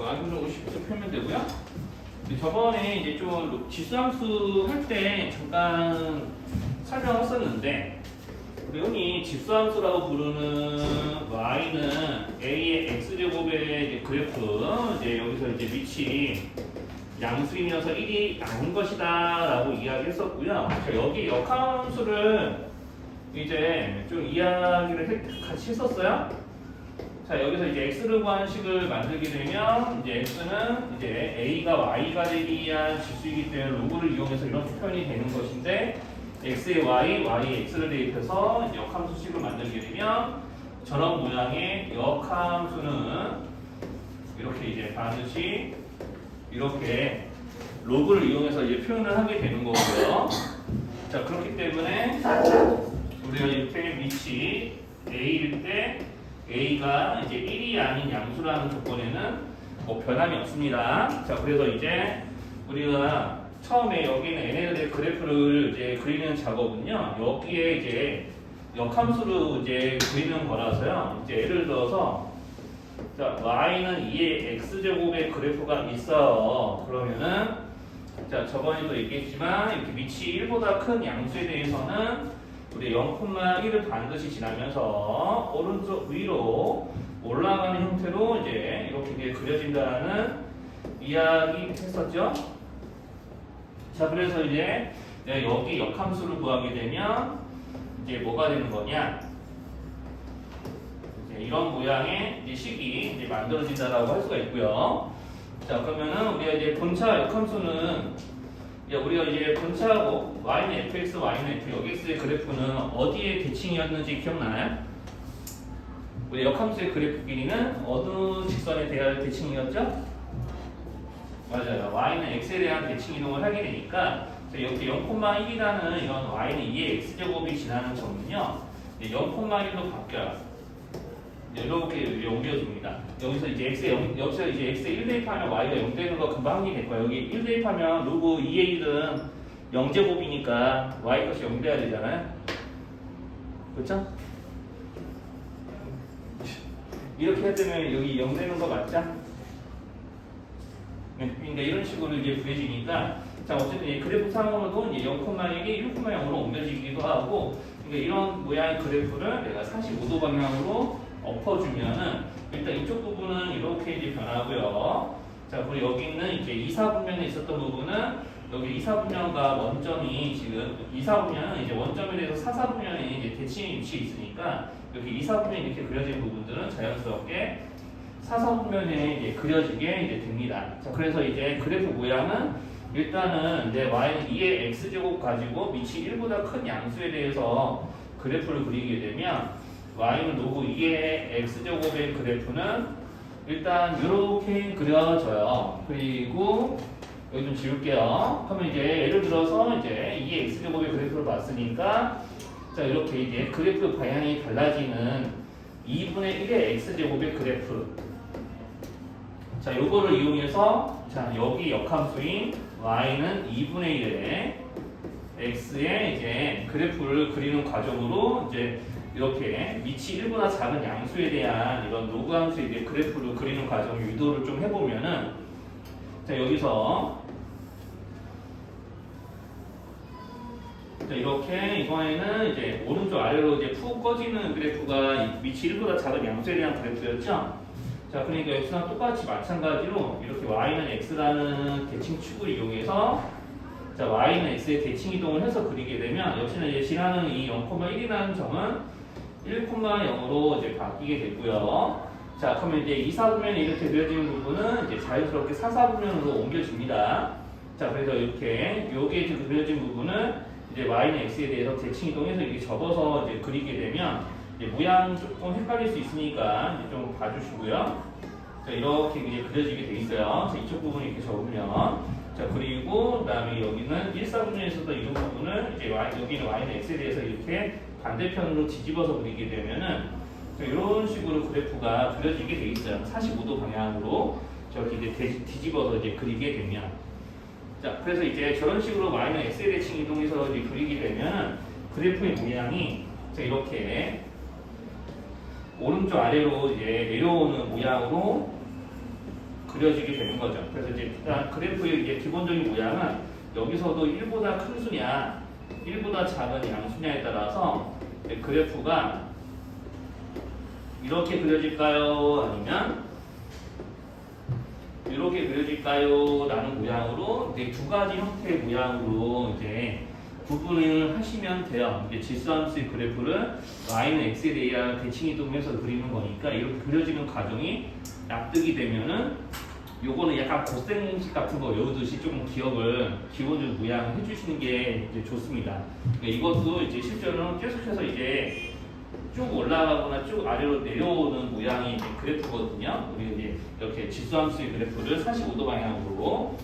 아주 50도 펴면 되고요. 저번에 이제 좀 지수함수 할 때 잠깐 설명했었는데, 우리 흔히 지수함수라고 부르는 y는 a의 x제곱의 이제 그래프, 이제 여기서 이제 밑이 양수이면서 1이 아닌 것이다 라고 이야기했었고요. 여기 역함수를 이제 좀 이야기를 같이 했었어요. 자, 여기서 이제 x를 구하는 식을 만들게 되면 이제 x는 이제 a가 y가 되기 위한 지수이기 때문에 로그를 이용해서 이런 표현이 되는 것인데, x에 y, y에 x를 대입해서 이제 역함수식을 만들게 되면 저런 모양의 역함수는 이렇게 이제 반드시 이렇게 로그를 이용해서 이제 표현을 하게 되는 거고요. 자, 그렇기 때문에 우리가 이렇게 밑이 a일 때 a가 이제 1이 아닌 양수라는 조건에는 뭐 변함이 없습니다. 자, 그래서 이제 우리가 처음에 여기는 n의 그래프를 이제 그리는 작업은요, 여기에 이제 역함수로 이제 그리는 거라서요. 이제 예를 들어서 자, y는 2의 x제곱의 그래프가 있어요. 그러면은 자, 저번에도 얘기했지만 이렇게 밑이 1보다 큰 양수에 대해서는 우리 0,1을 반드시 지나면서 오른쪽 위로 올라가는 형태로 이제 이렇게 그려진다는 이야기 했었죠. 자, 그래서 이제 여기 역함수를 구하게 되면 이제 뭐가 되는 거냐? 이제 이런 모양의 이제 식이 이제 만들어진다라고 할 수가 있고요. 자, 그러면은 우리가 이제 본차 역함수는 우리가 이제 본차하고 y는 fx, y는 f, 여기 x의 그래프는 어디에 대칭이었는지 기억나나요? 우리 역함수의 그래프 길이는 어느 직선에 대한 대칭이었죠? 맞아요. y는 x에 대한 대칭 이동을 하게 되니까 여기 0,1이라는 이런 y는 2의 x제곱이 지나는 점은요, 0,1로 바뀌어요. 이렇게 옮겨줍니다. 여기서 이제 여기서 이제 x에 1 대입하면 y가 0 되는 거 금방 확인될 거예요. 여기 1 대입하면 로그 2의 1은 0제곱이니까 y 값이 0 돼야 되잖아요. 그렇죠? 이렇게 해두면 여기 0 되는 거 맞죠? 네, 그러니까 이런 식으로 이제 구해지니까, 자, 어쨌든 그래프 상으로도 이제 0,1이 1,0으로 옮겨지기도 하고, 그러니까 이런 모양의 그래프를 내가 45도 방향으로 엎어주면은 일단 이쪽 부분은 이렇게 이제 변하고요. 자, 그리고 여기 있는 이제 이사분면에 있었던 부분은 여기 이사분면과 원점이 지금 이사분면은 이제 원점에 대해서 사사분면에 이제 대칭이 위치해 있으니까 여기 이사분면이 이렇게 그려진 부분들은 자연스럽게 사사분면에 이제 그려지게 이제 됩니다. 자, 그래서 이제 그래프 모양은 일단은 이제 y는 2의 x제곱 가지고 밑이 1보다 큰 양수에 대해서 그래프를 그리게 되면 y는 로그 2의 x제곱의 그래프는 일단 이렇게 그려져요. 그리고 여기 좀 지울게요. 그러면 이제 예를 들어서 이제 2의 x제곱의 그래프를 봤으니까 자, 이렇게 이제 그래프 방향이 달라지는 2분의 1의 x제곱의 그래프. 자, 요거를 이용해서 자, 여기 역함수인 y는 2분의 1의 x의 이제 그래프를 그리는 과정으로 이제 이렇게 밑이 1보다 작은 양수에 대한 이런 로그 함수의 이제 그래프를 그리는 과정을 유도를 좀 해보면은 자, 여기서 자, 이렇게 이번에는 이제 오른쪽 아래로 이제 푹 꺼지는 그래프가 밑이 1보다 작은 양수에 대한 그래프였죠. 자, 그러니까 역시나 똑같이 마찬가지로 이렇게 y는 x라는 대칭축을 이용해서 자, y는 x의 대칭 이동을 해서 그리게 되면 역시나 이제 지나는 이 0,1이라는 점은 1,0으로 이제 바뀌게 되고요. 자, 그러면 이제 이사분면이 이렇게 그려지는 부분은 이제 자연스럽게 사사분면으로 옮겨집니다. 자, 그래서 이렇게 여기에 지금 그려진 부분은 이제 y는 x에 대해서 대칭 이동해서 이렇게 접어서 이제 그리게 되면 이제 모양 조금 헷갈릴 수 있으니까 이제 좀 봐주시고요. 자, 이렇게 이제 그려지게 돼 있어요. 자, 이쪽 부분 이렇게 접으면 자, 그리고 그다음에 여기는 1사분면에서도 이런 부분을 이제 여기는 y는 x에 대해서 이렇게 반대편으로 뒤집어서 그리게 되면은 이런 식으로 그래프가 그려지게 돼 있어요. 45도 방향으로 저렇게 이제 뒤집어서 이제 그리게 되면 자, 그래서 이제 저런 식으로 y는 x에 대칭 이동해서 이제 그리게 되면 그래프의 모양이 자, 이렇게 오른쪽 아래로 이제 내려오는 모양으로 그려지게 되는 거죠. 그래서 이제 일단 그래프의 이제 기본적인 모양은 여기서도 1보다 큰 수냐, 1보다 작은 양수냐에 따라서 그래프가 이렇게 그려질까요? 아니면 이렇게 그려질까요? 라는 모양으로 이제 두 가지 형태의 모양으로 이제 구분을 하시면 돼요. 이게 지수함수의 그래프를 y는 x에 대해 대칭 이동해서 그리는 거니까 이렇게 그려지는 과정이 납득이 되면은 요거는 약간 고생식 같은 거 외우듯이 조금 기억을 기본적인 모양을 해주시는 게 이제 좋습니다. 그러니까 이것도 이제 실제로는 계속해서 이제 쭉 올라가거나 쭉 아래로 내려오는 모양이 이제 그래프거든요. 우리 이제 이렇게 지수함수의 그래프를 45도 방향으로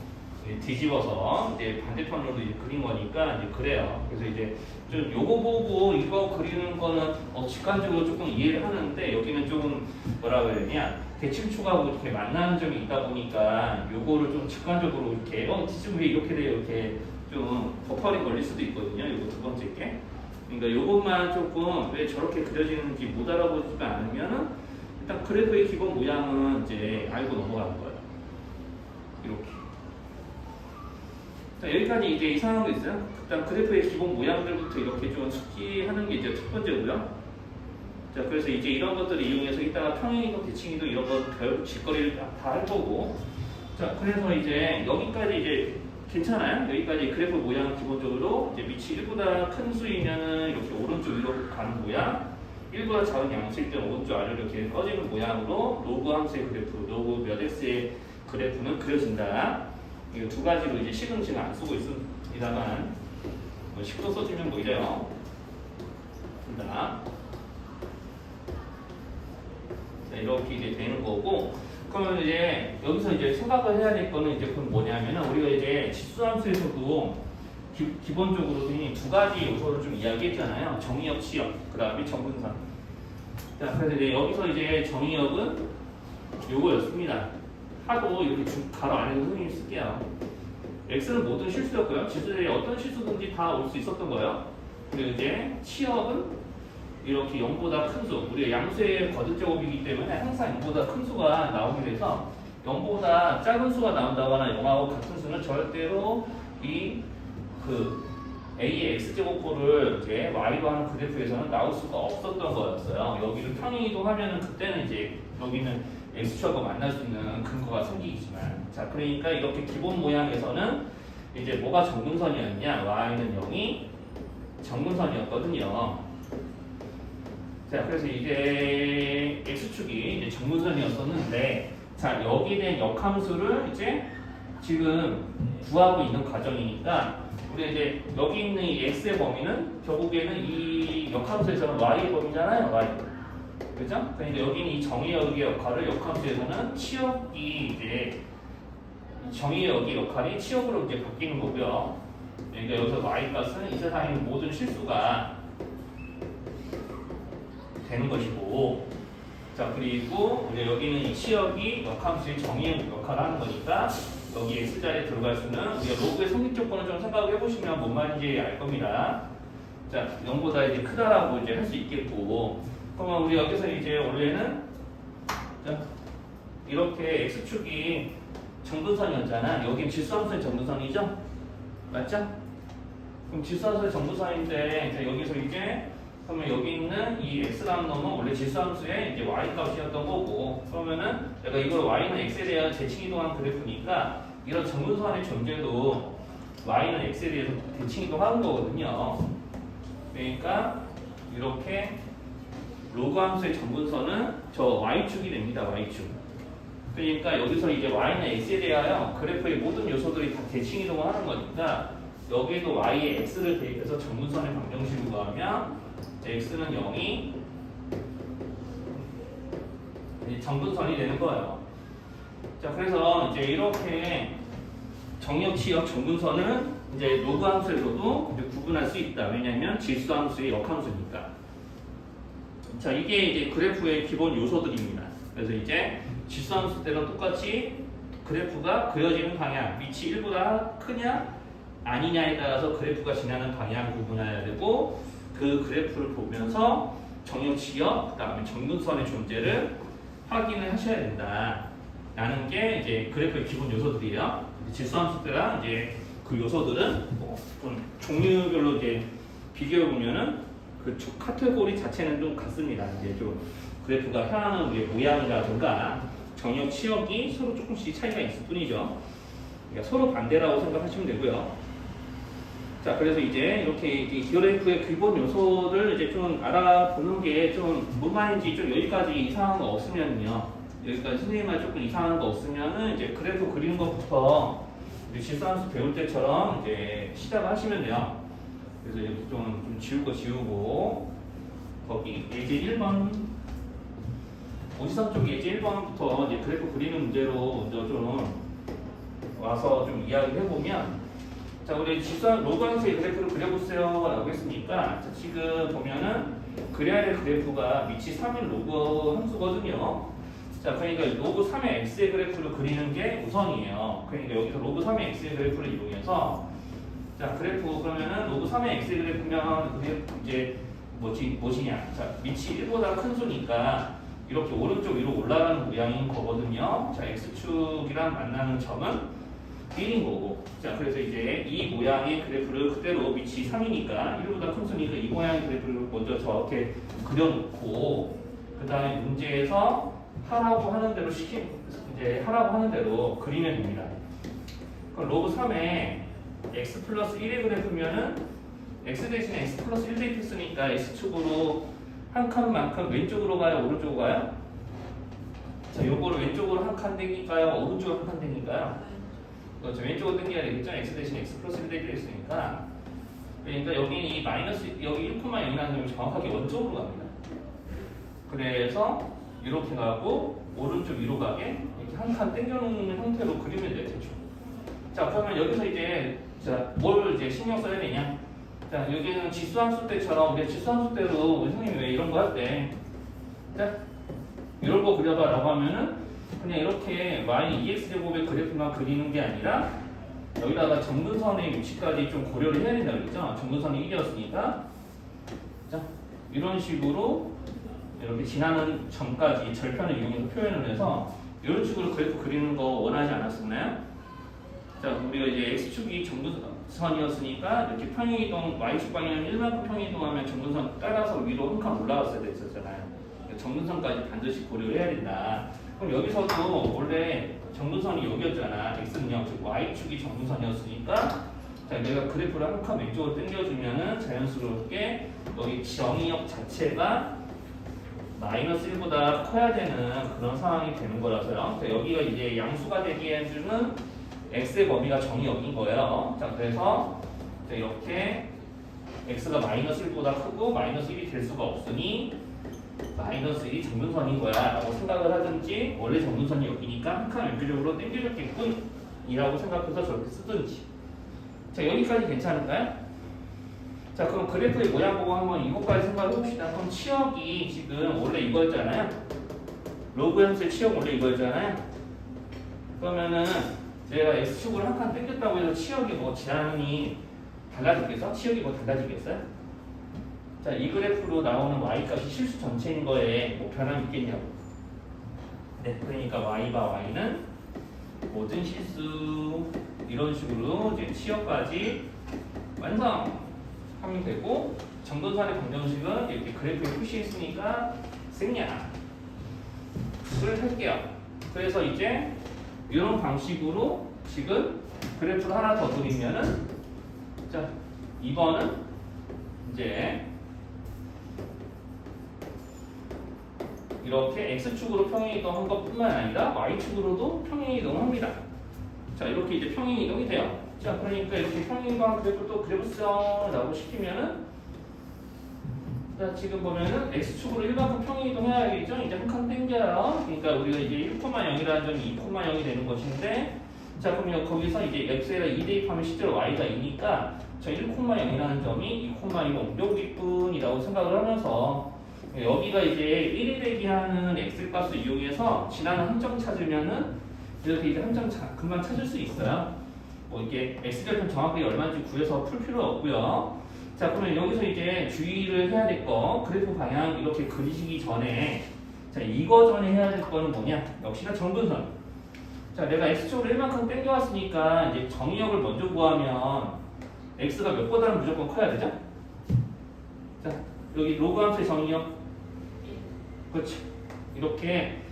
뒤집어서 이제 반대편으로 이제 그린 거니까 이제 그래요. 그래서 이제 좀 요거 보고 이거 그리는 거는 직관적으로 조금 이해를 하는데 여기는 좀 뭐라고 해야 되냐 대칭축하고 이렇게 만나는 점이 있다 보니까 요거를 좀 직관적으로 이렇게 지금 왜 이렇게 돼요 이렇게 좀 버퍼링 걸릴 수도 있거든요. 요거 두 번째 게. 그러니까 요것만 조금 왜 저렇게 그려지는지 못 알아보지가 않으면은 일단 그래프의 기본 모양은 이제 알고 넘어가는 거예요. 이렇게. 자, 여기까지 이제 이상한 거 있어요. 일단 그래프의 기본 모양들부터 이렇게 좀 숙지하는 게 이제 첫 번째고요. 자, 그래서 이제 이런 것들을 이용해서 이따가 평행이동, 대칭이동 이런 거 별 짓거리를 다 할 거고. 자, 그래서 이제 여기까지 이제 괜찮아요? 여기까지 그래프 모양은 기본적으로 이제 밑이 1보다 큰 수이면은 이렇게 오른쪽 위로 가는 모양, 1보다 작은 양수일 때는 오른쪽 아래로 이렇게 꺼지는 모양으로 로그 함수의 그래프, 로그 몇 x의 그래프는 그려진다. 이 두 가지로 이제 식은 지금 안 쓰고 있습니다만 뭐 식도 써주면 뭐 이래요. 자, 이렇게 이제 되는 거고. 그러면 이제 여기서 이제 생각을 해야 될 거는 이제 그건 뭐냐면은 우리가 이제 지수함수에서도 기본적으로 두 가지 요소를 좀 이야기했잖아요. 정의역, 치역, 그 다음에 정근선. 자, 그래서 이제 여기서 이제 정의역은 요거였습니다. 하도 이렇게 가로 안에서 선생님이 쓸게요. x는 모든 실수였고요. 지수에 어떤 실수든지 다 올 수 있었던 거예요. 그리고 이제 치역은 이렇게 0보다 큰 수, 우리가 양수의 거듭제곱이기 때문에 항상 0보다 큰 수가 나오게 돼서 0보다 작은 수가 나온다거나 0하고 같은 수는 절대로 a의 x제곱꼴을 이제 y로 하는 그래프에서는 나올 수가 없었던 거였어요. 여기를 평행이동하면은 그때는 이제 여기는 x축하고 만날 수 있는 근거가 생기지만, 자, 그러니까 이렇게 기본 모양에서는 이제 뭐가 정근선이었냐, y는 0이 정근선이었거든요. 자, 그래서 이제 x축이 이제 정근선이었었는데, 자, 여기에 대한 역함수를 이제 지금 구하고 있는 과정이니까, 우리 이제 여기 있는 이 x의 범위는 결국에는 이 역함수에서는 y의 범위잖아요, y. 그죠? 그러니까 여기는 이 정의역의 역할을 역함수에서는 치역이 이제 정의역의 역할이 치역으로 이제 바뀌는 거고요. 그러니까 여기서 y 값은 이 세상에 있는 모든 실수가 되는 것이고, 자, 그리고 이제 여기는 이 치역이 역함수의 정의역 역할을 하는 거니까 여기 x자리에 들어갈 수는 우리가 로그의 성립 조건을 좀 생각을 해보시면 뭔 말인지 알 겁니다. 자, 0보다 이제 크다라고 이제 할 수 있겠고, 그러면 우리 여기서 이제 원래는 자, 이렇게 x축이 정근선이었잖아. 여긴 지수함수의 정근선이죠? 맞죠? 그럼 지수함수의 정근선인데 이제 여기서 이제 그러면 여기 있는 이 x라는 놈은 원래 지수함수의 이제 y 값이었던 거고, 그러면은 내가 이걸 y는 x에 대한 대칭이동한 그래프니까 이런 정근선의 존재도 y는 x에 대해서 대칭이동하는 거거든요. 그러니까 이렇게 로그 함수의 정근선은 저 y축이 됩니다. y축. 그러니까 여기서 이제 y는 x에 대하여 그래프의 모든 요소들이 다 대칭이동을 하는 거니까 여기에도 y의 x를 대입해서 정근선의 방정식을 구하면 x는 0이 정근선이 되는 거예요. 자, 그래서 이제 이렇게 정역, 치역, 정근선은 이제 로그 함수에서도 이제 구분할 수 있다. 왜냐하면 지수 함수의 역함수니까. 자, 이게 이제 그래프의 기본 요소들입니다. 그래서 이제 지수함수 때랑 똑같이 그래프가 그려지는 방향, 밑이 1보다 크냐 아니냐에 따라서 그래프가 지나는 방향 구분해야 되고, 그 그래프를 보면서 정역, 치역, 그 다음에 정근선의 존재를 확인을 하셔야 된다. 라는 게 이제 그래프의 기본 요소들이에요. 질소함수 때랑 이제 그 요소들은 좀 종류별로 이제 비교해 보면은 그 카테고리 자체는 좀 같습니다. 이제 좀 그래프가 향하는 우리의 모양이라든가 정역, 치역이 서로 조금씩 차이가 있을 뿐이죠. 그러니까 서로 반대라고 생각하시면 되고요. 자, 그래서 이제 이렇게 그래프의 기본 요소를 이제 좀 알아보는 게 좀 무관인지 좀 여기까지 이상한 거 없으면요. 여기까지 선생님 말 조금 이상한 거 없으면은 이제 그래프 그리는 것부터 우리 질소함수 배울 때처럼 이제 시작하시면 돼요. 그래서 여기 좀 지우고 거기 예제 1번 오지선 쪽 예제 1번부터 이제 그래프 그리는 문제로 먼저 좀 와서 좀 이야기를 해보면, 자, 우리 로그 함수의 그래프를 그려보세요 라고 했으니까, 자, 지금 보면은 그려야 될 그래프가 위치 3인 로그 함수거든요. 자, 그러니까 로그 3의 x의 그래프를 그리는 게 우선이에요. 그러니까 여기서 로그 3의 x의 그래프를 이용해서, 자, 그래프 그러면은 로그 3의 x의 그래프면 그게 이제 뭐지냐? 자, 위치 1보다 큰 수니까 이렇게 오른쪽 위로 올라가는 모양인 거거든요. 자, x축이랑 만나는 점은 1인 거고. 자, 그래서 이제 이 모양의 그래프를 그대로 위치 3이니까 1보다 큰 수니까 이 모양의 그래프를 먼저 저렇게 그려놓고, 그 다음에 문제에서 하라고 하는 대로 하라고 하는 대로 그리면 됩니다. 그럼 로그 3에 x 플러스 1의 그래프면은 x 대신에 x 플러스 1 대입했으니까 x축으로 한 칸만큼 왼쪽으로 가요? 오른쪽으로 가요? 자, 요거를 왼쪽으로 한 칸 땡길까요? 오른쪽으로 한 칸 땡길까요? 그렇죠. 왼쪽으로 당겨야 되겠죠. x 대신 x 플러스 1 대입을 했으니까. 그러니까 여기 이 마이너스 여기 1,0이라는 점이 정확하게 원쪽으로 갑니다. 그래서 이렇게 가고 오른쪽 위로 가게 이렇게 한 칸 당겨놓는 형태로 그리면 되죠. 자, 그러면 여기서 이제 뭘 이제 신경 써야 되냐? 자, 여기는 지수함수 때처럼 우리가 지수함수 때로 선생님이 왜 이런 거 할 때, 자, 이런 거 그려봐라고 하면은 그냥 이렇게 y 2x제곱의 그래프만 그리는 게 아니라 여기다가 정근선의 위치까지 좀 고려를 해야 된다고 그랬죠? 정근선이 1이었으니까. 자, 이런 식으로 이렇게 지나는 점까지 절편을 이용해서 표현을 해서 이런 식으로 그래프 그리는 거 원하지 않았었나요? 자, 우리가 이제 x축이 정근선이었으니까 이렇게 평행이동, y축 방향 1만큼 평행이동하면 정근선 따라서 위로 한 칸 올라갔어야 됐었잖아요. 정근선까지 반드시 고려를 해야 된다. 그럼 여기서도 원래 정근선이 여기였잖아. x는요, 즉 y축이 정근선이었으니까, 자, 내가 그래프를 한 칸 왼쪽으로 당겨주면은 자연스럽게 여기 정의역 자체가 마이너스 1보다 커야 되는 그런 상황이 되는 거라서요. 자, 여기가 이제 양수가 되게 해주는 x의 범위가 정의역인 거예요. 자, 그래서 이렇게 x가 마이너스 1보다 크고 마이너스 1이 될 수가 없으니 마이너스 1이 정근선인 거야 라고 생각을 하든지, 원래 정근선이 여기니까 한 칸 왼쪽으로 당겨줬겠군 이라고 생각해서 저렇게 쓰든지. 자, 여기까지 괜찮을까요? 자, 그럼 그래프의 모양 보고 한번 이것까지 생각해 봅시다. 그럼 치역이 지금 원래 이거였잖아요. 로그 함수의 치역 원래 이거였잖아요. 그러면은 제가 x축으로 한 칸 당겼다고 해서 치역이 뭐 지향이 달라지겠어? 치역이 뭐 달라지겠어요? 자, 이 그래프로 나오는 y값이 실수 전체인 거에 뭐 변함이 있겠냐고. 네, 그러니까 y바 y는 모든 실수 이런 식으로 이제 치역까지 완성하면 되고, 정근선의 방정식은 이렇게 그래프에 표시했으니까 생략을 할게요. 그래서 이제 이런 방식으로 지금 그래프를 하나 더 그리면은, 자, 이번은 이제 이렇게 x축으로 평행이동한 것뿐만 아니라 y축으로도 평행이동합니다. 자, 이렇게 이제 평행이동이 돼요. 자, 그러니까 이렇게 평행이동한 그래프도 그려보세요 라고 시키면은, 자, 지금 보면은 x축으로 1만큼 평행이동해야겠죠? 이제 한 칸 땡겨요. 그러니까 우리가 이제 1,0이라는 점이 2,0이 되는 것인데, 자, 그러면 거기서 이제 x에다 2 대입하면 실제로 y가 2니까 저 1,0이라는 점이 2,2가 옮겨오기뿐이라고 생각을 하면서, 여기가 이제 1이 대비하는 x값을 이용해서 지나는 함정 찾으면은 이렇게 이제 함정 금방 찾을 수 있어요. 뭐 이게 x절편 정확하게 얼마인지 구해서 풀 필요 없고요. 자, 그러면 여기서 이제 주의를 해야 될 거, 그래프 방향 이렇게 그리시기 전에, 자, 이거 전에 해야 될 거는 뭐냐? 역시나 정근선. 자, 내가 x축으로 1만큼 땡겨왔으니까 이제 정의역을 먼저 구하면 x가 몇 보다는 무조건 커야 되죠? 자, 여기 로그 함수의 정의역. 그렇지. 이렇게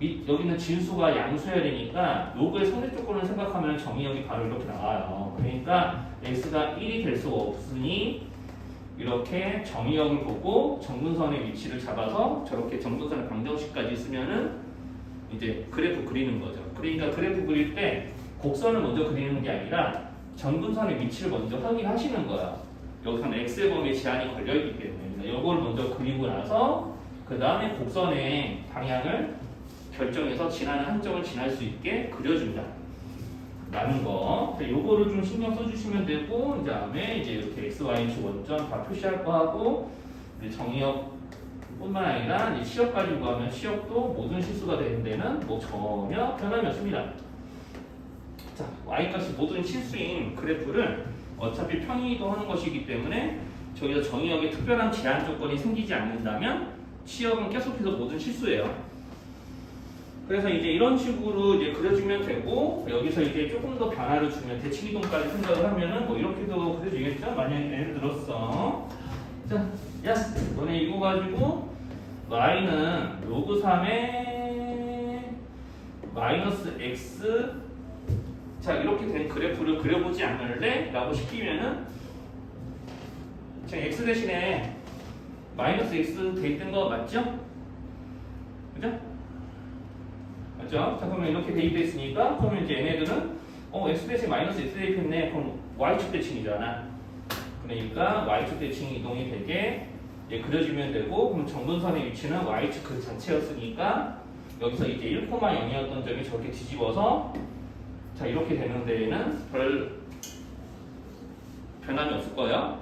여기는 진수가 양수여야 되니까 로그의 상대 조건을 생각하면 정의역이 바로 이렇게 나와요. 그러니까 x가 1이 될 수가 없으니 이렇게 정의역을 보고 정근선의 위치를 잡아서 저렇게 정근선의 방정식까지 쓰면은 이제 그래프 그리는 거죠. 그러니까 그래프 그릴 때 곡선을 먼저 그리는 게 아니라 정근선의 위치를 먼저 확인하시는 거야. 여기서는 x의 범위에 제한이 걸려있기 때문에 이걸 먼저 그리고 나서 그 다음에 곡선의 방향을 결정해서 지나는 한점을 지날 수 있게 그려준다 라는 거. 요거를 좀 신경 써주시면 되고, 그 다음에 이제 이렇게 x, y축 원점 다 표시할 거 하고, 이제 정의역 뿐만 아니라 이제 시역까지 구하면 시역도 모든 실수가 되는 데는 뭐 전혀 변함이 없습니다. 자, y값이 모든 실수인 그래프를 어차피 평이동하는 것이기 때문에 저기서 정의역에 특별한 제한 조건이 생기지 않는다면 시역은 계속해서 모든 실수예요. 그래서 이제 이런 식으로 이제 그려주면 되고, 여기서 이제 조금 더 변화를 주면 대칭이동까지 생각을 하면은 뭐 이렇게도 그려지겠죠? 만약에 예를 들었어. 자, 야, 너네 이거 가지고 y는 로그 3에 마이너스 x, 자, 이렇게 된 그래프를 그려보지 않을래? 라고 시키면은 지금 x 대신에 마이너스 x 돼 있던 거 맞죠? 그죠? 맞죠? 자, 그러면 이렇게 대입돼 있으니까 그러면 이제 얘네들은 x 대신 마이너스 x 대입했네. 그럼 y축 대칭이잖아. 그러니까 y축 대칭 이동이 되게 그려지면 되고, 그럼 정근선의 위치는 y축 그 자체였으니까 여기서 이제 1,0이었던 점이 저렇게 뒤집어서 자, 이렇게 되는 데에는 별 변함이 없을 거예요.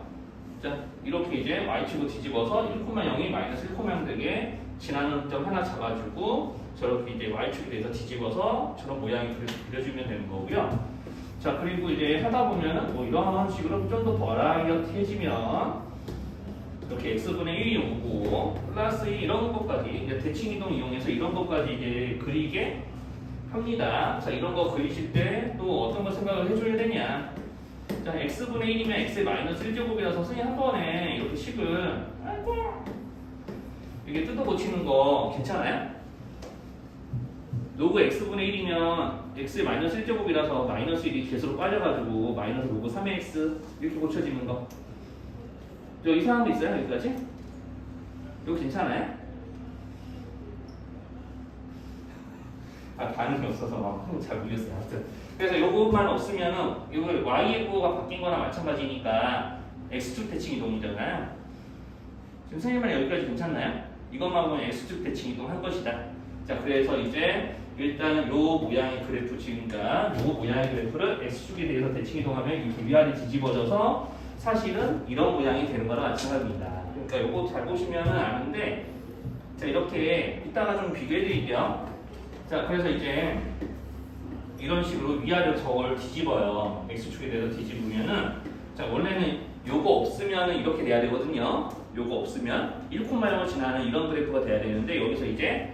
자, 이렇게 이제 y축을 뒤집어서 1,0이 마이너스 1,0 되게 지나는 점 하나 잡아주고 저렇게 이제 y축에 대해서 뒤집어서 저런 모양이 그려지면 되는 거고요. 자, 그리고 이제 하다 보면은 뭐 이런 식으로 좀 더 버라이어티해지면 이렇게 x분의 1이 오고 플러스 이런 것까지 이제 대칭이동 이용해서 이런 것까지 이제 그리게 합니다. 자, 이런 거 그리실 때 또 어떤 거 생각을 해줘야 되냐. 자, x분의 1이면 x의 마이너스 1제곱이라서 선생님 한 번에 이렇게 식을 이게 뜯어 고치는 거 괜찮아요? 로그 x분의 1이면 x의 마이너스 1제곱이라서 마이너스 1이 개수로 빠져가지고 마이너스 로그 3의 x 이렇게 고쳐지는 거. 저 이상한 거 있어요? 여기까지? 이거 괜찮아요? 반응이 없어서 막 잘 모르겠어요. 아무튼 그래서 이것만 없으면은 이거 y의 구호가 바뀐 거나 마찬가지니까 x축 대칭 이동이잖아요. 지금 선생님 말 여기까지 괜찮나요? 이것만 보면 x축 대칭 이동한 것이다. 자, 그래서 이제 일단 요 모양의 그래프, 지금까 요 모양의 그래프를 x축에 대해서 대칭 이동하면 이렇게 위아래 뒤집어져서 사실은 이런 모양이 되는 거랑 마찬가지입니다. 그러니까 요거 잘 보시면 아는데, 자, 이렇게 이따가 좀 비교해 드릴게요. 자, 그래서 이제 이런 식으로 위아래 저걸 뒤집어요. x축에 대해서 뒤집으면은, 자, 원래는 요거 없으면 이렇게 돼야 되거든요. 요거 없으면 1,0을 지나는 이런 그래프가 돼야 되는데, 여기서 이제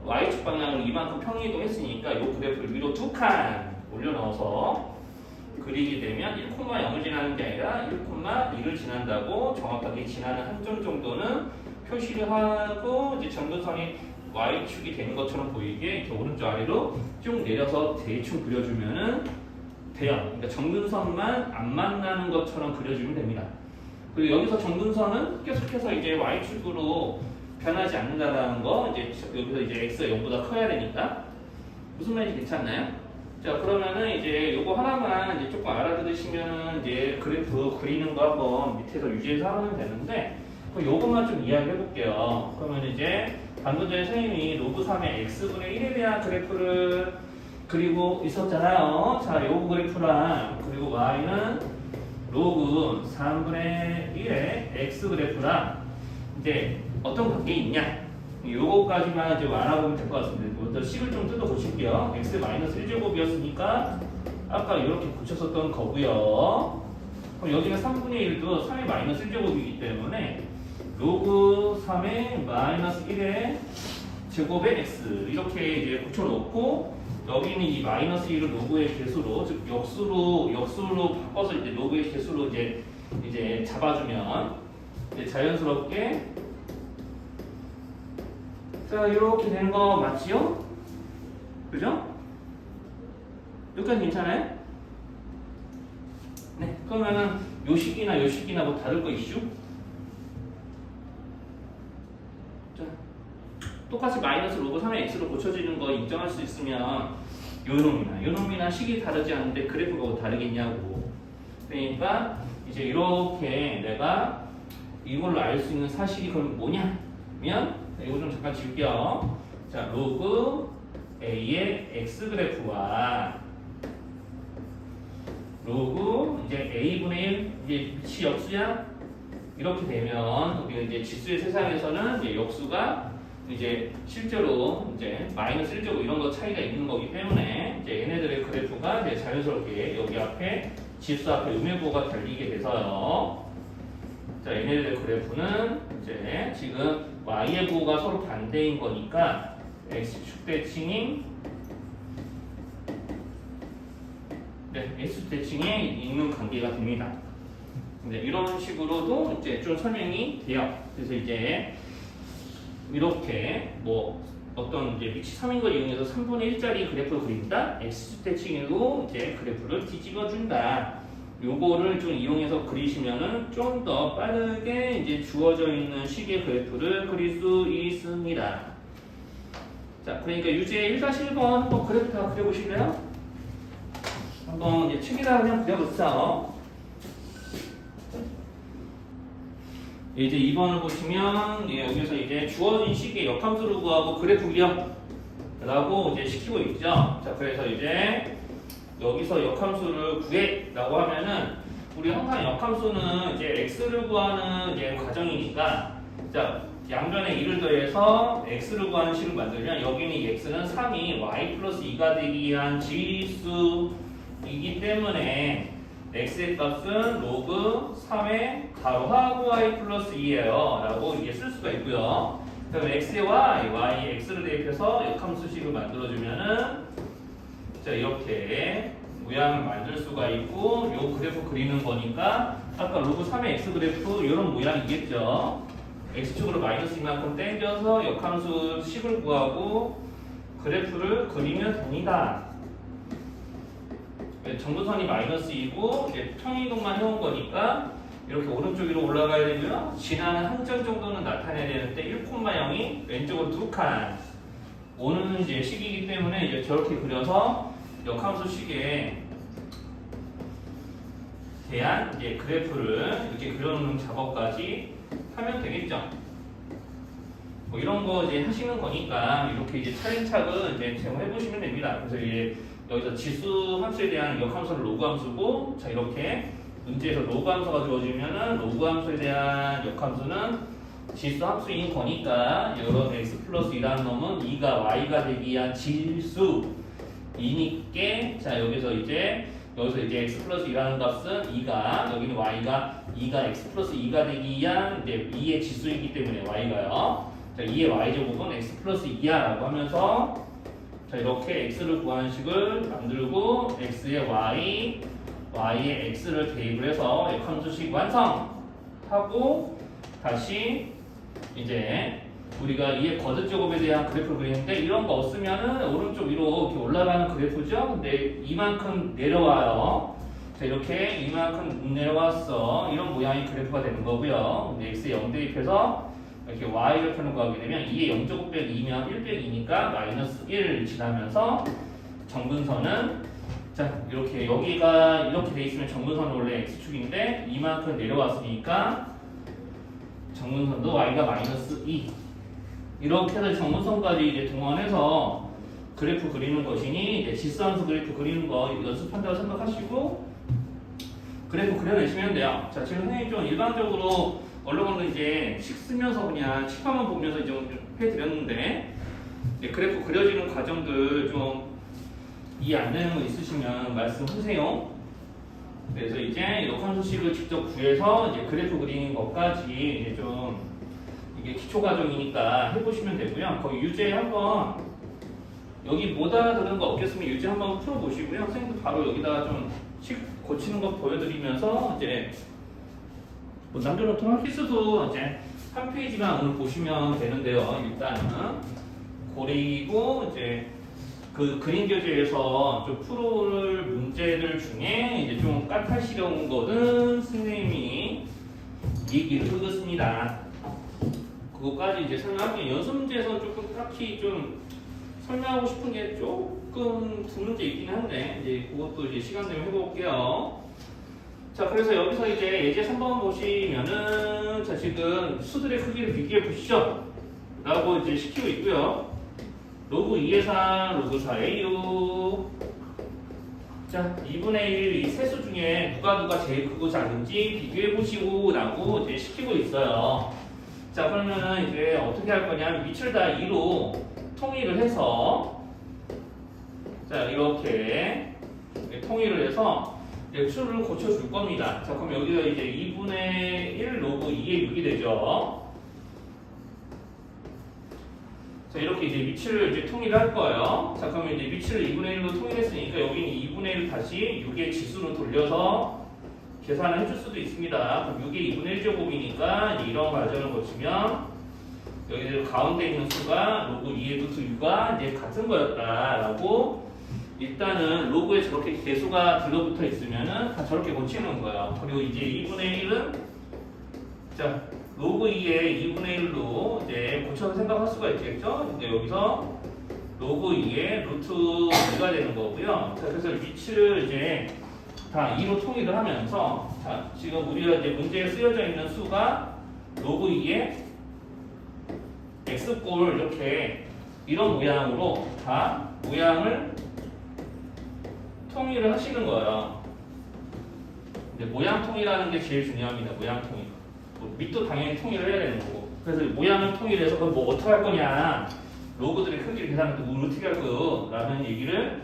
y축 방향으로 이만큼 평이동했으니까 요 그래프를 위로 2칸 올려넣어서 그리게 되면 1,0을 지나는 게 아니라 1,1을 지난다고 정확하게 지나는 한 점 정도는 표시를 하고, 이제 정근선이 y축이 되는 것처럼 보이게 이렇게 오른쪽 아래로 쭉 내려서 대충 그려주면은 돼요. 그러니까 정근선만 안 만나는 것처럼 그려주면 됩니다. 그리고 여기서 정근선은 계속해서 이제 y축으로 변하지 않는다라는 거, 이제 여기서 이제 x가 0보다 커야 되니까. 무슨 말인지 괜찮나요? 자, 그러면은 이제 요거 하나만 이제 조금 알아들으시면은 이제 그래프 그리는 거 한번 밑에서 유지해서 하면 되는데, 요것만 좀 이야기 해볼게요. 그러면 이제 방금 전에 선생님이 로그 3의 x분의 1에 대한 그래프를 그리고 있었잖아요. 자, 요 그래프랑 그리고 y는 로그 3분의 1의 x 그래프랑 이제 어떤 관계 있냐? 요거까지만 이제 알아보면 될 것 같습니다. 먼저 식을 좀 뜯어 보실게요. x 마이너스 1제곱이었으니까 아까 이렇게 고쳤었던 거고요. 그럼 여기가 3분의 1도 3의 마이너스 1제곱이기 때문에 로그 3의 마이너스 1의 제곱의 x 이렇게 이제 고쳐놓고, 여기는 이 마이너스 1을 로그의 개수로, 즉 역수로 바꿔서 이제 로그의 개수로 이제 잡아주면 이제 자연스럽게 자 이렇게 되는 거 맞지요? 그죠? 여기까지 괜찮아요? 네, 그러면은 요 식이나 뭐 다를 거 이슈? 자, 똑같이 마이너스 로그 3의 x로 고쳐지는 거 인정할 수 있으면 요 놈이나 식이 다르지 않은데 그래프가 뭐 다르겠냐고. 그러니까 이제 이렇게 내가 이걸로 알 수 있는 사실이 그럼 뭐냐면 이거 좀 잠깐 지울게요. 자, 로그 a의 x 그래프와 로그 이제 a분의 1 이제 위치 역수야 이렇게 되면 우리가 이제 지수의 세상에서는 이제 역수가 이제 실제로 이제 마이너스 1제곱 이런 거 차이가 있는 거기 때문에 이제 얘네들의 그래프가 이제 자연스럽게 여기 앞에 지수 앞에 음일부호가 달리게 돼서요. 자, 얘네들의 그래프는 이제 지금 y의 부호가 서로 반대인 거니까 x축 대칭인 x축 대칭에 있는 관계가 됩니다. 이제 이런 식으로도 이제 좀 설명이 돼요. 그래서 이제 이렇게 뭐 어떤 이제 위치 3인 걸 이용해서 3분의 1짜리 그래프를 그린다. x축 대칭으로 이제 그래프를 뒤집어 준다. 요거를 좀 이용해서 그리시면은 좀 더 빠르게 이제 주어져 있는 식의 그래프를 그릴 수 있습니다. 자, 그러니까 유제 1-1번 한번 그래프 다 그려보실래요? 한번 이제 책에다 그냥 그려보세요. 이제 2번을 보시면 여기서 이제 주어진 식의 역함수를 구하고 그래프 그려 라고 이제 시키고 있죠. 자, 그래서 이제 여기서 역함수를 구해 라고 하면은 우리 항상 역함수는 이제 x를 구하는 이제 과정이니까 자, 양변에 2를 더해서 x를 구하는 식을 만들면 여기는 이 x는 3이 y 플러스 2가 되기 위한 지수이기 때문에 x의 값은 로그 3의 가로하고 y 플러스 2예요 라고 이게 쓸 수가 있고요. 그럼 x의 y에 x를 대입해서 역함수식을 만들어주면은 자 이렇게 모양을 만들 수가 있고 요 그래프 그리는 거니까 아까 로그 3의 x 그래프 이런 모양이겠죠. x축으로 마이너스 이만큼 땡겨서 역함수 식을 구하고 그래프를 그리면 됩니다. 정분선이 마이너스 2고 평행이동만 해온 거니까 이렇게 오른쪽 위로 올라가야 되고요. 지나는 한 점 정도는 나타내야 되는데 1,0이 왼쪽으로 2칸 오는 이제 식이기 때문에 이제 저렇게 그려서 역함수 식에 대한 이제 그래프를 이렇게 그려놓는 작업까지 하면 되겠죠. 뭐 이런 거 이제 하시는 거니까 이렇게 이제 차근차근 이제 제공해 보시면 됩니다. 그래서 이제 여기서 지수 함수에 대한 역함수는 로그 함수고, 자 이렇게 문제에서 로그 함수가 주어지면은 로그 함수에 대한 역함수는 지수 함수인 거니까 이런 x 플러스 2라는 놈은 2가 y가 되기 위한 지수이니까 자 여기서 이제 x 플러스 2라는 값은 2가 여기는 y가 2가 x 플러스 2가 되기 위한 이제 2의 지수이기 때문에 y가요. 자 2의 y제곱은 x 플러스 2야 라고 하면서 자 이렇게 x를 구하는 식을 만들고 x의 y, y의 x를 대입을 해서 역함수식 완성하고 다시 이제 우리가 이의 거듭제곱에 대한 그래프를 그리는데 이런 거 없으면은 오른쪽 위로 이렇게 올라가는 그래프죠. 근데 이만큼 내려와요. 자 이렇게 이만큼 내려왔어. 이런 모양의 그래프가 되는 거고요. 근데 x에 0 대입해서 이렇게 y를 펴는 거 하게 되면 2의 0제곱 빼기 2면 1 빼기 2니까 마이너스 1 지나면서 정분선은 자 이렇게 여기가 이렇게 돼 있으면 정분선은 원래 x축인데 이만큼 내려왔으니까 정분선도 y가 마이너스 2 이렇게 해서 정분선까지 이제 동원해서 그래프 그리는 것이니 이제 지수함수 그래프 그리는 거 연습한다고 생각하시고 그래프 그려내시면 돼요. 자 지금 선생님이 좀 일반적으로 얼른 이제 식 쓰면서 그냥 식판만 보면서 좀 해드렸는데 그래프 그려지는 과정들 좀 이해 안 되는 거 있으시면 말씀하세요. 그래서 이제 역함수식을 직접 구해서 이제 그래프 그리는 것까지 이제 좀 이게 기초 과정이니까 해보시면 되고요. 거기 유제 한번 여기 못 알아들은 거 없겠으면 유지 한번 풀어보시고요. 선생님도 바로 여기다가 좀 고치는 거 보여드리면서 이제 뭐 남겨놓던 필수도 이제 한 페이지만 오늘 보시면 되는데요. 일단은 그리고 이제 그 그림 교재에서 좀 풀을 문제들 중에 이제 좀 까탈스러운 거는 선생님이 얘기를 하겠습니다. 그거까지 이제 설명할게요. 연습 문제에서 조금 딱히 좀 설명하고 싶은 게 조금 두 문제 있긴 한데 이제 그것도 이제 시간 되면 해볼게요. 자, 그래서 여기서 이제 예제 3번 보시면은 자 지금 수들의 크기를 비교해 보시죠. 라고 이제 시키고 있고요. 로그 2의 4, 로그 4의 6. 자, 2분의 1 이 세 수 중에 누가 제일 크고 작은지 비교해 보시고 라고 이제 시키고 있어요. 자, 그러면은 이제 어떻게 할 거냐? 위치를 다 2로 통일을 해서 자, 이렇게 통일을 해서 수를 고쳐줄 겁니다. 자, 그럼 여기가 이제 2분의 1 로그 2의 6이 되죠. 자, 이렇게 이제 위치를 이제 통일할 거예요. 자, 그러면 이제 위치를 2분의 1로 통일했으니까 여기는 2분의 1 다시 6의 지수로 돌려서 계산을 해줄 수도 있습니다. 그럼 6의 2분의 1 제곱이니까 이런 과정을 거치면 여기 가운데 있는 수가 로그 2의 루트 6과 이제 같은 거였다라고 일단은 로그에 저렇게 개수가 들어붙어 있으면은 다 저렇게 고치는 거예요. 그리고 이제 2분의 1은 자 로그 2의 2분의 1로 이제 고쳐서 생각할 수가 있겠죠? 이제 여기서 로그 2의 루트 2가 되는 거고요. 자, 그래서 위치를 이제 다 2로 통일을 하면서 자, 지금 우리가 이제 문제에 쓰여져 있는 수가 로그 2의 x꼴 이렇게 이런 모양으로 다 모양을 통일을 하시는 거예요. 이제 모양 통일하는 게 제일 중요합니다. 모양 통일. 뭐 밑도 당연히 통일을 해야 되는 거고. 그래서 모양을 통일해서 그럼 뭐 어떻게 할 거냐? 로그들의 크기를 계산할 때 뭘 어떻게 할 거라는 얘기를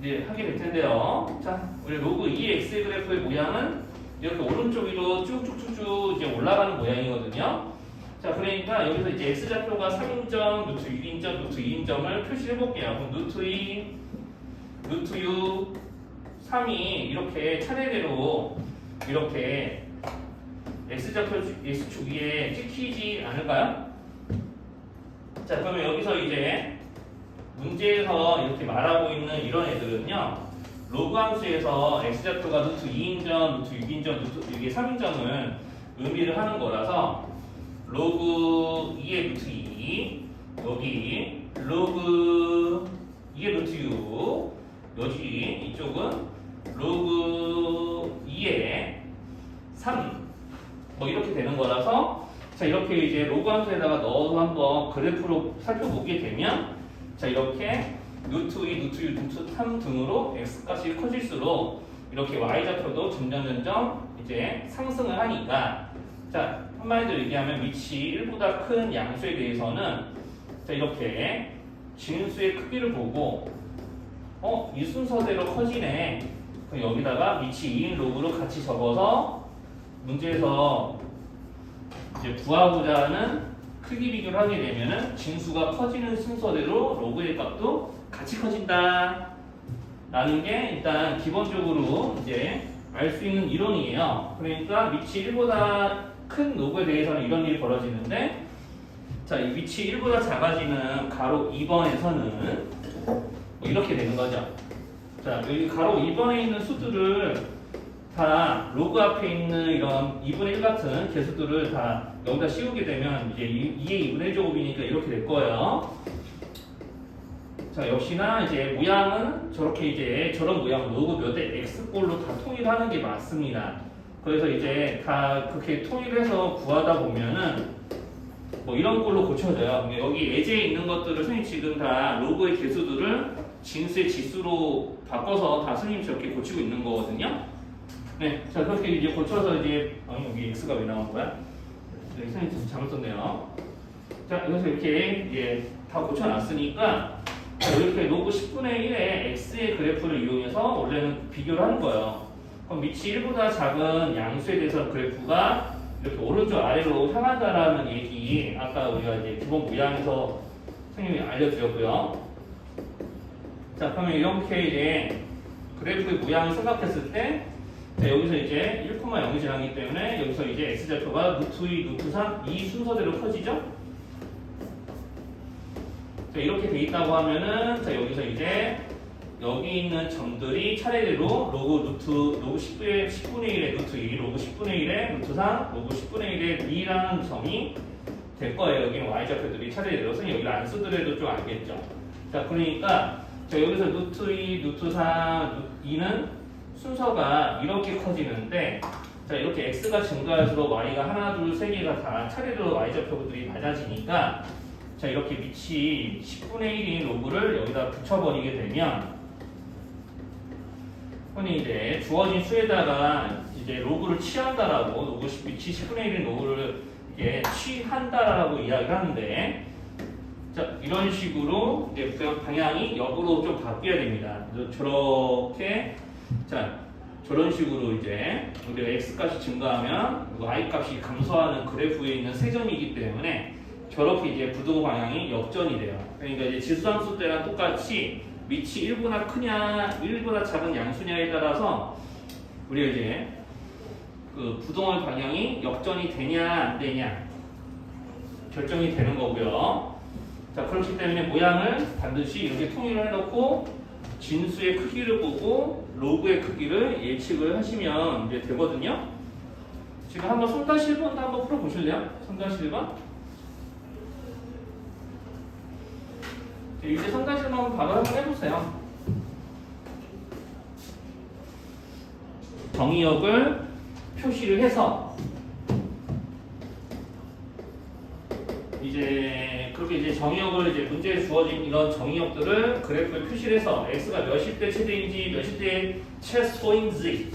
이제 하게 될 텐데요. 자, 우리 로그 2x의 그래프의 모양은 이렇게 오른쪽 위로 쭉쭉쭉쭉 이제 올라가는 모양이거든요. 자, 그러니까 여기서 이제 x좌표가 3인점, 루트 6인점, 루트 2인점을 표시해 볼게요. 그럼 루트 2, 루트 6, 3이 이렇게 차례대로 이렇게 x좌표 x축 위에 찍히지 않을까요? 자, 그러면 여기서 이제 문제에서 이렇게 말하고 있는 이런 애들은요. 로그 함수에서 x좌표가 루트 2인점, 루트 6인점, 루트 이게 3인점을 의미를 하는 거라서 로그 2의 루트 2 여기 로그 2의 루트 6 여기 이쪽은 로그 2의 3 뭐 이렇게 되는 거라서 자 이렇게 이제 로그 함수에다가 넣어서 한번 그래프로 살펴보게 되면 자 이렇게 루트 2, 루트 6, 루트 3 등으로 x값이 커질수록 이렇게 y좌표도 점점 이제 상승을 하니까 자 한마디로 얘기하면 위치 1보다 큰 양수에 대해서는 자 이렇게 진수의 크기를 보고 이 순서대로 커지네. 그럼 여기다가 위치 2인 로그로 같이 적어서 문제에서 이제 구하고자 하는 크기 비교를 하게 되면은 진수가 커지는 순서대로 로그의 값도 같이 커진다. 라는 게 일단 기본적으로 이제 알 수 있는 이론이에요. 그러니까 위치 1보다 큰 로그에 대해서는 이런 일이 벌어지는데 자, 이 위치 1보다 작아지는 가로 2번에서는 뭐 이렇게 되는 거죠. 자, 여기 가로 2번에 있는 수들을 다 로그 앞에 있는 이런 2분의 1 같은 개수들을 다 여기다 씌우게 되면 이제 2의 2분의 1 제곱이니까 이렇게 될 거예요. 자, 역시나 이제 모양은 저렇게 이제 저런 모양 로그 몇의 x꼴로 다 통일하는 게 맞습니다. 그래서 이제 다 그렇게 통일해서 구하다 보면은 뭐 이런 꼴로 고쳐져요. 여기 예제에 있는 것들을 선생님 지금 다 로그의 개수들을 진수의 지수로 바꿔서 다 선생님 저렇게 고치고 있는 거거든요. 네, 자 그렇게 이제 고쳐서 이제 여기 x가 왜 나온 거야? 네, 선생님 잘못 썼네요. 자 여기서 이렇게 이제 다 고쳐놨으니까 자, 이렇게 로그 10분의 1의 x의 그래프를 이용해서 원래는 비교를 하는 거예요. 그럼 위치 1보다 작은 양수에 대해서 그래프가 이렇게 오른쪽 아래로 향한다라는 얘기 아까 우리가 이제 기본 모양에서 선생님이 알려드렸고요. 자, 그러면 이렇게 이제 그래프의 모양을 생각했을 때, 자, 여기서 이제 1,0이 지나기 때문에 여기서 이제 x좌표가 루트 2, 루트 3, 이 순서대로 커지죠? 자, 이렇게 돼 있다고 하면은, 자, 여기서 이제 여기 있는 점들이 차례대로 로그 10분의 1의 루트 2, 로그 10분의 1의 루트 3, 로그 10분의 1의 2라는 점이 될 거예요. 여기는 y좌표들이 차례대로. 선생님 여기를 안 쓰더라도 좀 알겠죠? 자, 그러니까 자, 여기서 루트 2, 루트 3, 2는 순서가 이렇게 커지는데, 자, 이렇게 x가 증가할수록 y가 하나, 둘, 세 개가 다 차례대로 y좌표들이 낮아지니까, 자, 이렇게 밑이 10분의 1인 로그를 여기다 붙여버리게 되면, 흔히 이제 주어진 수에다가 이제 로그를 취한다라고, 로그 밑이 10분의 1인 로그를 이게 취한다라고 이야기를 하는데, 자, 이런 식으로 이제 방향이 역으로 좀 바뀌어야 됩니다. 그래서 저렇게, 자, 저런 식으로 이제 우리가 x 값이 증가하면 y 값이 감소하는 그래프에 있는 세 점이기 때문에 저렇게 이제 부동 방향이 역전이 돼요. 그러니까 이제 지수함수 때랑 똑같이 밑이 1보다 크냐, 1보다 작은 양수냐에 따라서 우리가 이제 그 부동의 방향이 역전이 되냐 안 되냐 결정이 되는 거고요. 자, 그렇기 때문에 모양을 반드시 이렇게 통일을 해놓고 진수의 크기를 보고 로그의 크기를 예측을 하시면 이제 되거든요. 지금 한번 3-1번도 한번 풀어보실래요? 3-1번. 이제 3-1번 바로 한번 해보세요. 정의역을 표시를 해서 이제 그렇게 이제 정의역을 이제 문제에 주어진 이런 정의역들을 그래프에 표시를 해서 x가 몇십 대 최대인지 몇십 대 최소인지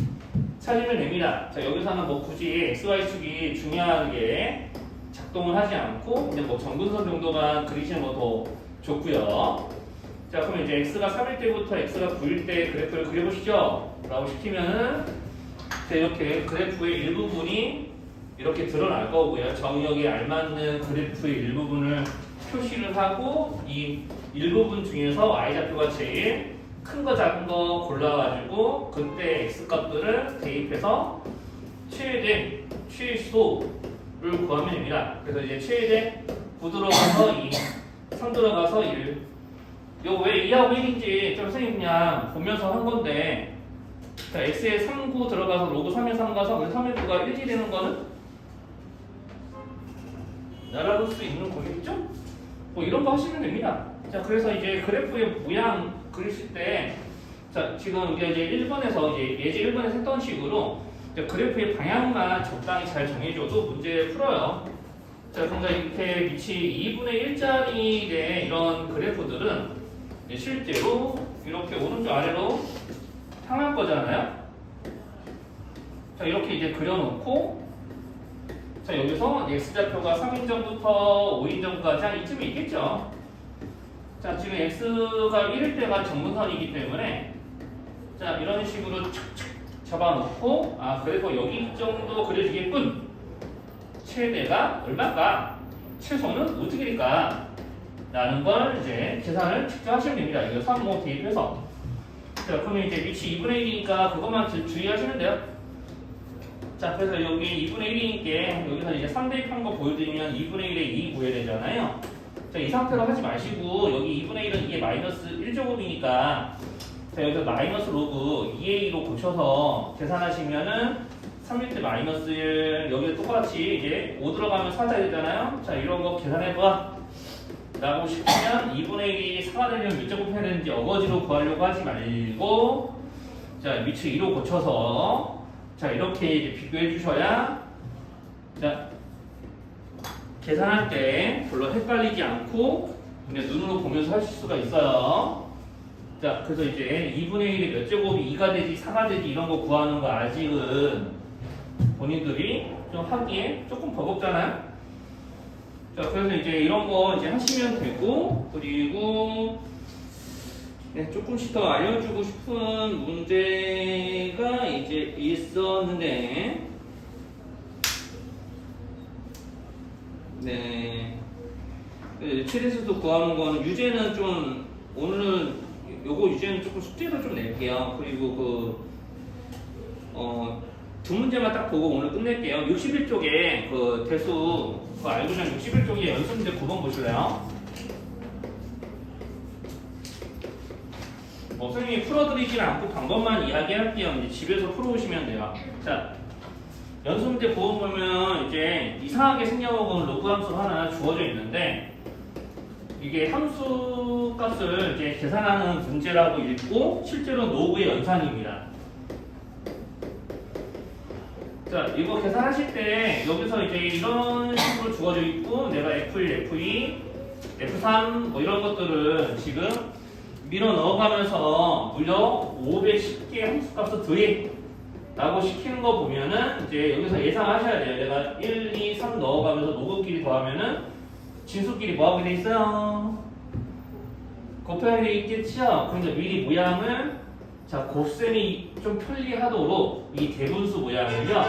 찾으면 됩니다. 자, 여기서는 뭐 굳이 xy축이 중요하게 작동을 하지 않고 그냥 뭐 정근선 정도만 그리시는 것도 좋고요. 자, 그럼 이제 x가 3일 때부터 x가 9일 때 그래프를 그려보시죠 라고 시키면은 자, 이렇게 그래프의 일부분이 이렇게 드러날 거고요. 정의역에 알맞는 그래프의 일부분을 표시를 하고 이 일부분 중에서 y좌표가 제일 큰 거 작은 거 골라가지고 그때 x값들을 대입해서 최대 최소를 구하면 됩니다. 그래서 이제 최대 9 들어가서 2, 3 들어가서 1. 이거 왜 2하고 1인지 좀 선생님 그냥 보면서 한 건데, 자, x에 3, 9 들어가서 로그 3에 3 가서 3에 9가 1이 되는 거는 알아볼 수 있는 거겠죠? 뭐 이런 거 하시면 됩니다. 자, 그래서 이제 그래프의 모양 그리실 때, 자, 지금 이게 이제 1번에서 이제 예제 1번에서 했던 식으로 그래프의 방향만 적당히 잘 정해줘도 문제 풀어요. 자, 그러니까 이렇게 밑이 2분의 1짜리의 이런 그래프들은 실제로 이렇게 오른쪽 아래로 향할 거잖아요. 자, 이렇게 이제 그려놓고, 자, 여기서 x좌표가 3인정부터 5인정까지 한 이쯤에 있겠죠. 자, 지금 x가 1일 때가 정근선이기 때문에 자, 이런 식으로 착착 잡아놓고, 아, 그래서 여기 정도 그려지겠군. 최대가 얼마일까? 최소는 어떻게 될까? 라는 걸 이제 계산을 직접 하시면 됩니다. 이거 3, 5 대입해서. 자, 그러면 이제 위치 2분의 1이니까 그것만 주의하시면 돼요. 자, 그래서 여기 2분의 1이니까 여기서 이제 3 대입한 거 보여드리면 2분의 1에 2 구해야 되잖아요. 자, 이 상태로 하지 마시고 여기 2분의 1은 이게 마이너스 1제곱이니까 자, 여기서 마이너스 로그 2의 2로 고쳐서 계산하시면은 3일 때 마이너스 1 여기에 똑같이 이제 5 들어가면 4자 되잖아요. 자, 이런 거 계산해봐 라고 시키면 2분의 1이 4가 되려면 몇 제곱 해야 되는지 어거지로 구하려고 하지 말고 자, 위치 2로 고쳐서 자, 이렇게 이제 비교해 주셔야 자, 계산할 때 별로 헷갈리지 않고 그냥 눈으로 보면서 하실 수가 있어요. 자, 그래서 이제 2분의 1이 몇 제곱이 2가 되지 4가 되지 이런 거 구하는 거 아직은 본인들이 좀 하기에 조금 버겁잖아요. 자, 그래서 이제 이런 거 이제 하시면 되고, 그리고 네, 조금씩 더 알려주고 싶은 문제가 이제 있었는데, 네, 최대수도 구하는 거는 유제는 좀 오늘은 요거 이제는 조금 숙제를 좀 낼게요. 그리고 두 문제만 딱 보고 오늘 끝낼게요. 61쪽에 그 대수 그 알고전 61쪽에 연습문제 9번 보실래요? 선생님이 풀어드리지 않고 방법만 이야기할게요. 이제 집에서 풀어오시면 돼요. 자, 연습문제 9번 보면 이제 이상하게 생겨먹은 로그 함수 하나 주어져 있는데 이게 함수 값을 이제 계산하는 문제라고 읽고 실제로 로그의 연산입니다. 자, 이거 계산하실 때 여기서 이제 이런 식으로 주어져 있고 내가 F1, F2, F3 뭐 이런 것들은 지금 밀어 넣어가면서 무려 510개의 함수값을 더해 라고 시키는 거 보면은 이제 여기서 예상하셔야 돼요. 내가 1, 2, 3 넣어가면서 로그끼리 더하면은 진수끼리 뭐하게 돼 있어요? 곱하게 돼 있겠죠? 그러니까 미리 모양을 자, 곱셈이 좀 편리하도록 이 대분수 모양을요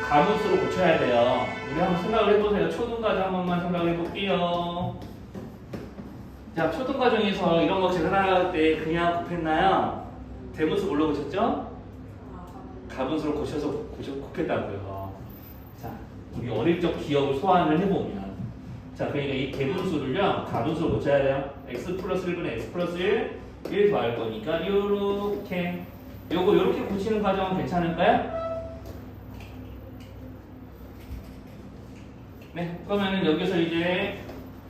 가분수로 고쳐야 돼요. 우리 한번 생각을 해보세요. 초등과정 한 번만 생각을 해볼게요. 자, 초등과정에서 이런 거 계산할 때 그냥 곱했나요? 대분수 뭘로 고쳤죠? 가분수로 고쳐서 곱했다고요. 자, 우리 어릴 적 기억을 소환을 해보면 자, 그러니까 이 대분수를요 가분수로 고쳐야 돼요. x 플러스 1분의 x 플러스 1 더할 거니까 요렇게 요렇게 고치는 과정은 괜찮을까요? 네, 그러면은 여기서 이제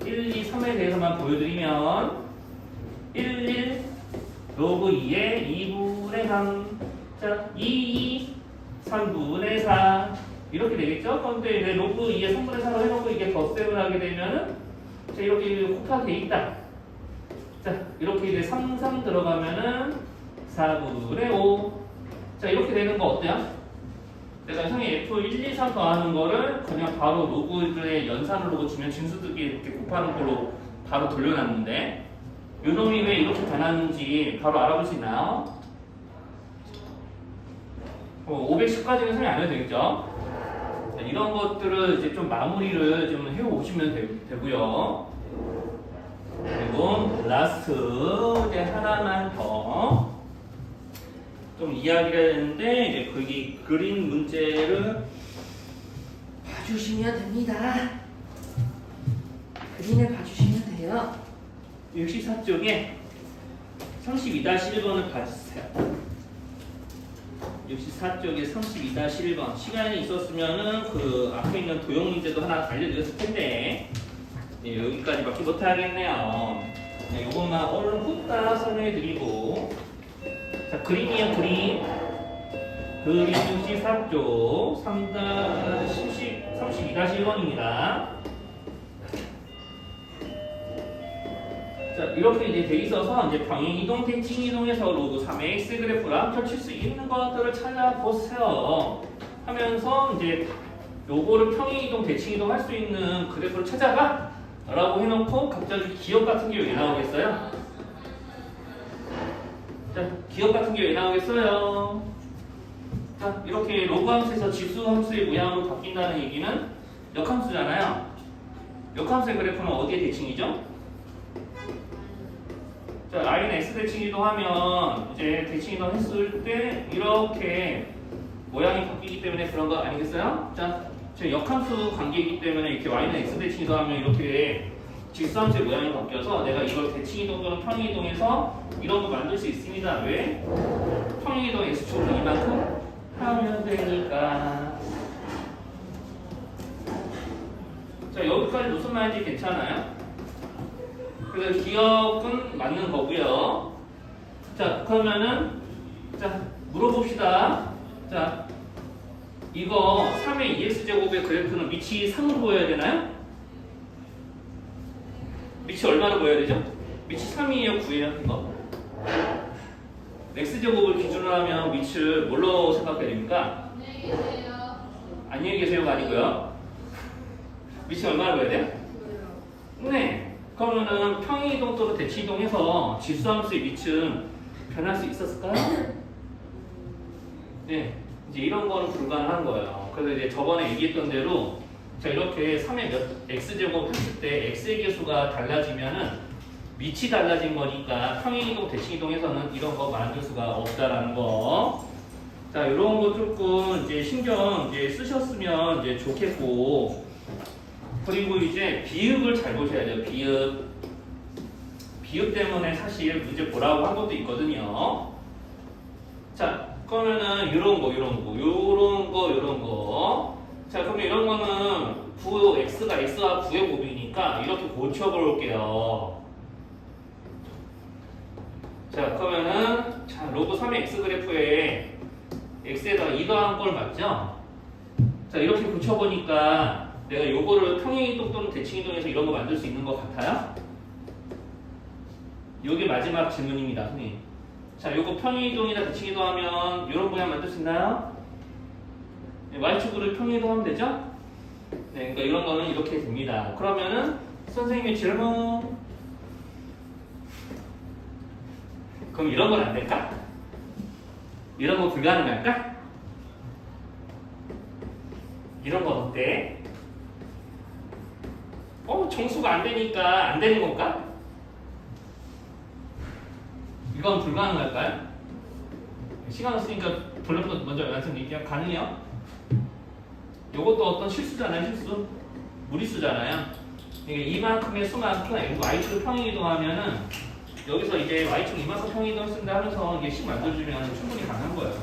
1, 2, 3에 대해서만 보여드리면 1 로그 2에 2분의 3 자, 2, 3분의 4 이렇게 되겠죠? 그런데 이제 로그 2에 3분의 4로 해놓고 이게 덧셈을 하게 되면은 자, 이렇게 곱하게 돼 있다. 자, 이렇게 이제 3, 3 들어가면은 4분의 5 자, 이렇게 되는 거 어때요? 내가 형이 F1, 2, 3 더하는 거를 그냥 바로 로그의 연산으로 고치면 진수들끼리 이렇게 곱하는 걸로 바로 돌려놨는데 요놈이 왜 이렇게 변하는지 바로 알아볼 수 있나요? 510까지는 설명 안 해도 되겠죠? 자, 이런 것들을 이제 좀 마무리를 좀 해오시면 되고요. 그리고 라스트 이제 하나만 더 좀 이야기를 했는데 이제 거기 그린 문제를 봐주시면 됩니다. 그림을 봐주시면 돼요. 64쪽에 32-1번을 봐주세요. 64쪽에 32-1번 시간이 있었으면은 그 앞에 있는 도형 문제도 하나 알려드렸을 텐데 네, 여기까지밖에 못하겠네요. 네, 이것만 얼른 후딱 설명해드리고 자, 그림이에요, 그림. 그림 64쪽 32-1번입니다. 자, 이렇게 이제 돼 있어서 이제 평행이동, 대칭이동에서 로그 3의 x 그래프랑 펼칠 수 있는 것들을 찾아보세요. 하면서 이제 요거를 평행이동, 대칭이동 할 수 있는 그래프를 찾아봐! 라고 해놓고 갑자기 기억 같은 게 왜 나오겠어요? 자, 기억 같은 게 왜 나오겠어요? 자, 이렇게 로그 함수에서 지수 함수의 모양으로 바뀐다는 얘기는 역함수잖아요. 역함수의 그래프는 어디에 대칭이죠? 자, I는 X 대칭이동 하면 이제 대칭이동 했을 때 이렇게 모양이 바뀌기 때문에 그런 거 아니겠어요? 자, 저 역함수 관계이기 때문에 이렇게 Y는 X 대칭이동 하면 이렇게 직수함수의 모양이 바뀌어서 내가 이걸 대칭이동 또는 평행이동해서 이런 거 만들 수 있습니다. 왜? 평행이동 X축으로 이만큼 하면 되니까. 자, 여기까지 무슨 말인지 괜찮아요? 그래서 기억은 맞는 거고요. 자, 그러면은 자, 물어봅시다. 자, 이거 3의 2x제곱의 그래프는 밑이 3으로 보여야 되나요? 밑이 얼마로 보여야 되죠? 밑이 3이에요, 9예요, 이거? x제곱을 기준으로 하면 밑을 뭘로 생각해야 됩니까? 안녕히 계세요. 안녕히 계세요가 아니고요. 밑이 얼마로 보여야 돼요? 네. 그러면은 평행이동 또는 대칭이동해서 지수함수의 밑은 변할 수 있었을까요? 네. 이제 이런 거는 불가능한 거예요. 그래서 이제 저번에 얘기했던 대로 자, 이렇게 3의 몇 x제곱 했을 때 x의 개수가 달라지면은 밑이 달라진 거니까 평행이동, 대칭이동에서는 이런 거 만들 수가 없다라는 거. 자, 이런 거 조금 이제 신경 이제 쓰셨으면 이제 좋겠고. 그리고 이제 비읍을 잘 보셔야 돼요. 비읍. 비읍 때문에 사실 문제 보라고 한 것도 있거든요. 자, 그러면은 이런 거. 자, 그러면 이런 거는 9x가 x와 9의 곱이니까 이렇게 고쳐볼게요. 자, 그러면은 자, 로그 3의 x 그래프에 x에다가 2 더한 걸 맞죠? 자, 이렇게 고쳐보니까 내가 요거를 평행이동 또는 대칭이동에서 이런 거 만들 수 있는 것 같아요? 요게 마지막 질문입니다, 선생님. 자, 요거 평행이동이나 대칭이동 하면 이런 모양 만들 수 있나요? 네, y축으로 평행이동 하면 되죠? 네, 그러니까 이런 거는 이렇게 됩니다. 그러면은 선생님의 질문. 그럼 이런 건 안 될까? 이런 거 불가능할까? 이런 건 어때? 정수가 안 되니까 안 되는 건가? 이건 불가능할까요? 시간 없으니까 돌려서 먼저 말씀드릴게요. 가능해요? 요것도 어떤 실수잖아요, 실수. 무리수잖아요. 그러니까 이만큼의 수만큼 y축을 평행이동하면은 여기서 이제 y축 이만큼 평행이동 쓴다 하면서 이게 식 만들어주면 충분히 가능한 거예요.